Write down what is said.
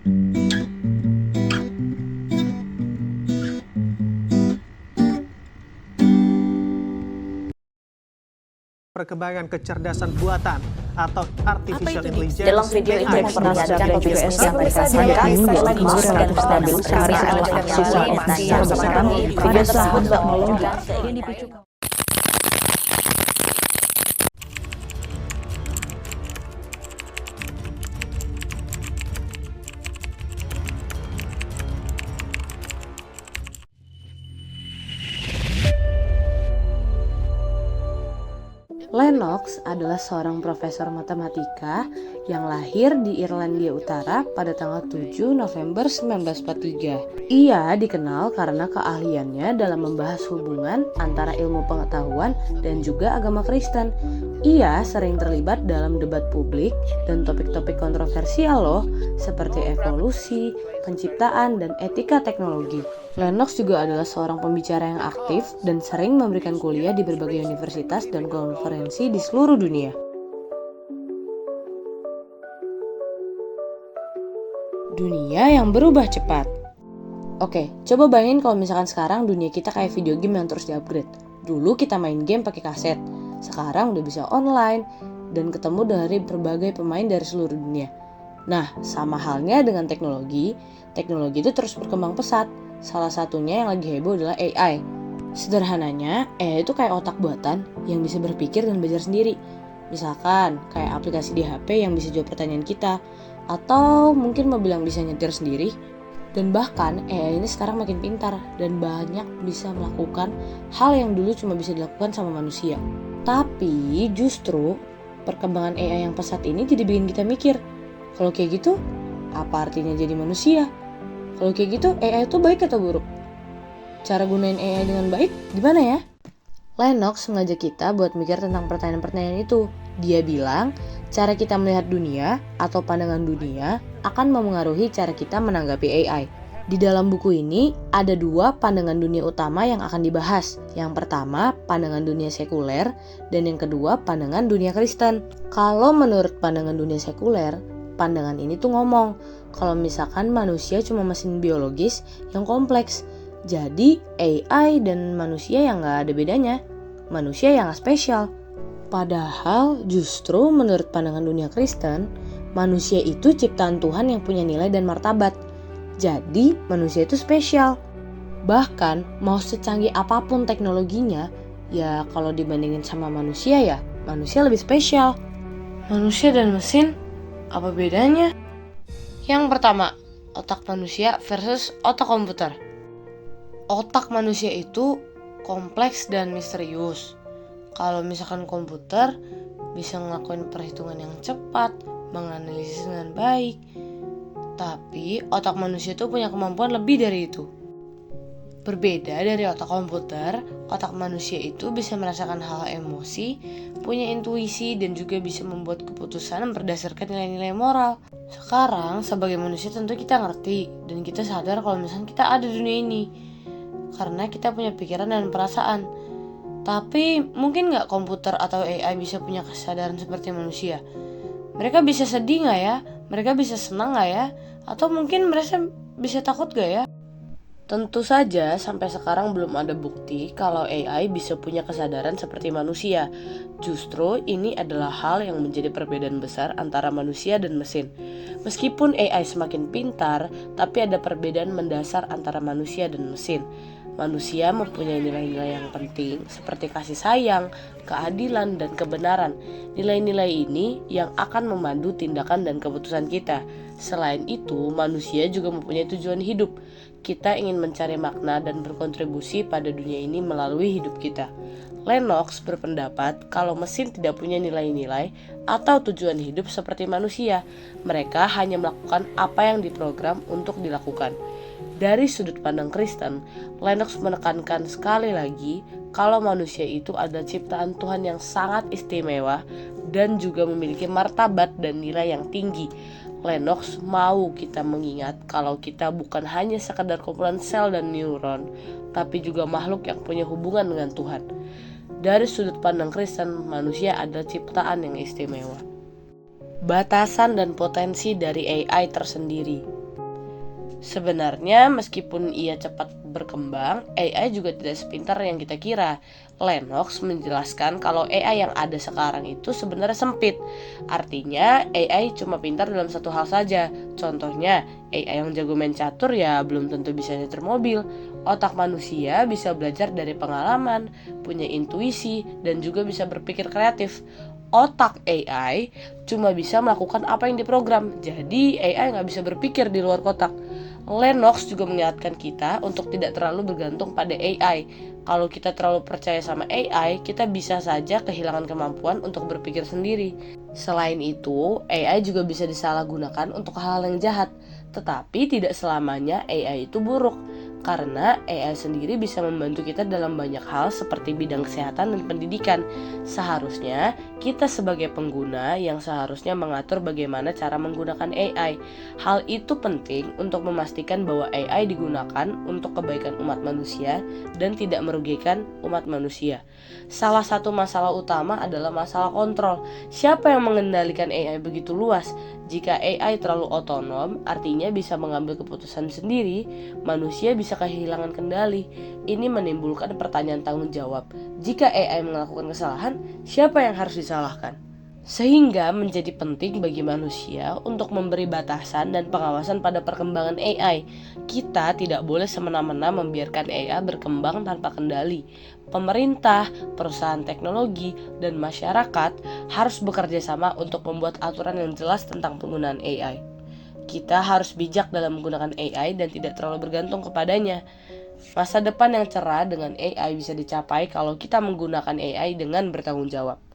Perkembangan kecerdasan buatan atau artificial intelligence. Dalam video ini memperlihatkan progres yang dirasakan dalam memastikan kestabilitas secara besaran pada sebuah teknologi yang dipicu. Lennox adalah seorang profesor matematika yang lahir di Irlandia Utara pada tanggal 7 November 1943. Ia dikenal karena keahliannya dalam membahas hubungan antara ilmu pengetahuan dan juga agama Kristen. Ia sering terlibat dalam debat publik dan topik-topik kontroversial loh, seperti evolusi, penciptaan, dan etika teknologi. Lennox juga adalah seorang pembicara yang aktif dan sering memberikan kuliah di berbagai universitas dan konferensi di seluruh dunia. Dunia yang berubah cepat. Oke, coba bayangin kalau misalkan sekarang dunia kita kayak video game yang terus di-upgrade. Dulu kita main game pakai kaset, sekarang udah bisa online dan ketemu dari berbagai pemain dari seluruh dunia. Nah, sama halnya dengan teknologi itu terus berkembang pesat. Salah satunya yang lagi heboh adalah AI. Sederhananya, AI itu kayak otak buatan yang bisa berpikir dan belajar sendiri. Misalkan, kayak aplikasi di HP yang bisa jawab pertanyaan kita, atau mungkin mobil yang bisa nyetir sendiri. Dan bahkan, AI ini sekarang makin pintar dan banyak bisa melakukan hal yang dulu cuma bisa dilakukan sama manusia. Tapi justru, perkembangan AI yang pesat ini jadi bikin kita mikir, kalau kayak gitu, apa artinya jadi manusia? Kalau kayak gitu, AI itu baik atau buruk? Cara gunain AI dengan baik gimana ya? Lennox mengajak kita buat mikir tentang pertanyaan-pertanyaan itu. Dia bilang, cara kita melihat dunia atau pandangan dunia akan memengaruhi cara kita menanggapi AI. Di dalam buku ini, ada dua pandangan dunia utama yang akan dibahas. Yang pertama, pandangan dunia sekuler, dan yang kedua, pandangan dunia Kristen. Kalau menurut pandangan dunia sekuler, pandangan ini tuh ngomong kalau misalkan manusia cuma mesin biologis yang kompleks. Jadi AI dan manusia yang gak ada bedanya. Manusia yang gak spesial. Padahal justru menurut pandangan dunia Kristen, manusia itu ciptaan Tuhan yang punya nilai dan martabat. Jadi manusia itu spesial. Bahkan mau secanggih apapun teknologinya, ya kalau dibandingin sama manusia ya manusia lebih spesial. Manusia dan mesin, apa bedanya? Yang pertama, otak manusia versus otak komputer. Otak manusia itu kompleks dan misterius. Kalau misalkan komputer bisa ngelakuin perhitungan yang cepat, menganalisis dengan baik. Tapi otak manusia itu punya kemampuan lebih dari itu. Berbeda dari otak komputer, otak manusia itu bisa merasakan hal emosi, punya intuisi, dan juga bisa membuat keputusan berdasarkan nilai-nilai moral. Sekarang, sebagai manusia tentu kita ngerti, dan kita sadar kalau misalnya kita ada di dunia ini. Karena kita punya pikiran dan perasaan. Tapi, mungkin gak komputer atau AI bisa punya kesadaran seperti manusia? Mereka bisa sedih gak ya? Mereka bisa senang gak ya? Atau mungkin mereka bisa takut gak ya? Tentu saja sampai sekarang belum ada bukti kalau AI bisa punya kesadaran seperti manusia. Justru ini adalah hal yang menjadi perbedaan besar antara manusia dan mesin. Meskipun AI semakin pintar, tapi ada perbedaan mendasar antara manusia dan mesin. Manusia mempunyai nilai-nilai yang penting seperti kasih sayang, keadilan, dan kebenaran. Nilai-nilai ini yang akan memandu tindakan dan keputusan kita. Selain itu, manusia juga mempunyai tujuan hidup. Kita ingin mencari makna dan berkontribusi pada dunia ini melalui hidup kita. Lennox berpendapat kalau mesin tidak punya nilai-nilai atau tujuan hidup seperti manusia. Mereka hanya melakukan apa yang diprogram untuk dilakukan. Dari sudut pandang Kristen, Lennox menekankan sekali lagi kalau manusia itu adalah ciptaan Tuhan yang sangat istimewa dan juga memiliki martabat dan nilai yang tinggi. Lennox mau kita mengingat kalau kita bukan hanya sekadar kumpulan sel dan neuron, tapi juga makhluk yang punya hubungan dengan Tuhan. Dari sudut pandang Kristen, manusia adalah ciptaan yang istimewa. Batasan dan potensi dari AI tersendiri. Sebenarnya meskipun ia cepat berkembang, AI juga tidak sepintar yang kita kira. Lennox menjelaskan kalau AI yang ada sekarang itu sebenarnya sempit. Artinya AI cuma pintar dalam satu hal saja. Contohnya, AI yang jago main catur ya belum tentu bisa nyetir mobil. Otak manusia bisa belajar dari pengalaman, punya intuisi, dan juga bisa berpikir kreatif. Otak AI cuma bisa melakukan apa yang diprogram. Jadi AI nggak bisa berpikir di luar kotak. Lennox juga mengingatkan kita untuk tidak terlalu bergantung pada AI. Kalau kita terlalu percaya sama AI, kita bisa saja kehilangan kemampuan untuk berpikir sendiri. Selain itu, AI juga bisa disalahgunakan untuk hal yang jahat. Tetapi tidak selamanya AI itu buruk. Karena AI sendiri bisa membantu kita dalam banyak hal seperti bidang kesehatan dan pendidikan. Seharusnya kita sebagai pengguna yang seharusnya mengatur bagaimana cara menggunakan AI. Hal itu penting untuk memastikan bahwa AI digunakan untuk kebaikan umat manusia dan tidak merugikan umat manusia. Salah satu masalah utama adalah masalah kontrol. Siapa yang mengendalikan AI begitu luas? Jika AI terlalu otonom, artinya bisa mengambil keputusan sendiri, manusia bisa kehilangan kendali. Ini menimbulkan pertanyaan tanggung jawab. Jika AI melakukan kesalahan, siapa yang harus disalahkan? Sehingga menjadi penting bagi manusia untuk memberi batasan dan pengawasan pada perkembangan AI. Kita tidak boleh semena-mena membiarkan AI berkembang tanpa kendali. Pemerintah, perusahaan teknologi, dan masyarakat harus bekerja sama untuk membuat aturan yang jelas tentang penggunaan AI. Kita harus bijak dalam menggunakan AI dan tidak terlalu bergantung kepadanya. Masa depan yang cerah dengan AI bisa dicapai kalau kita menggunakan AI dengan bertanggung jawab.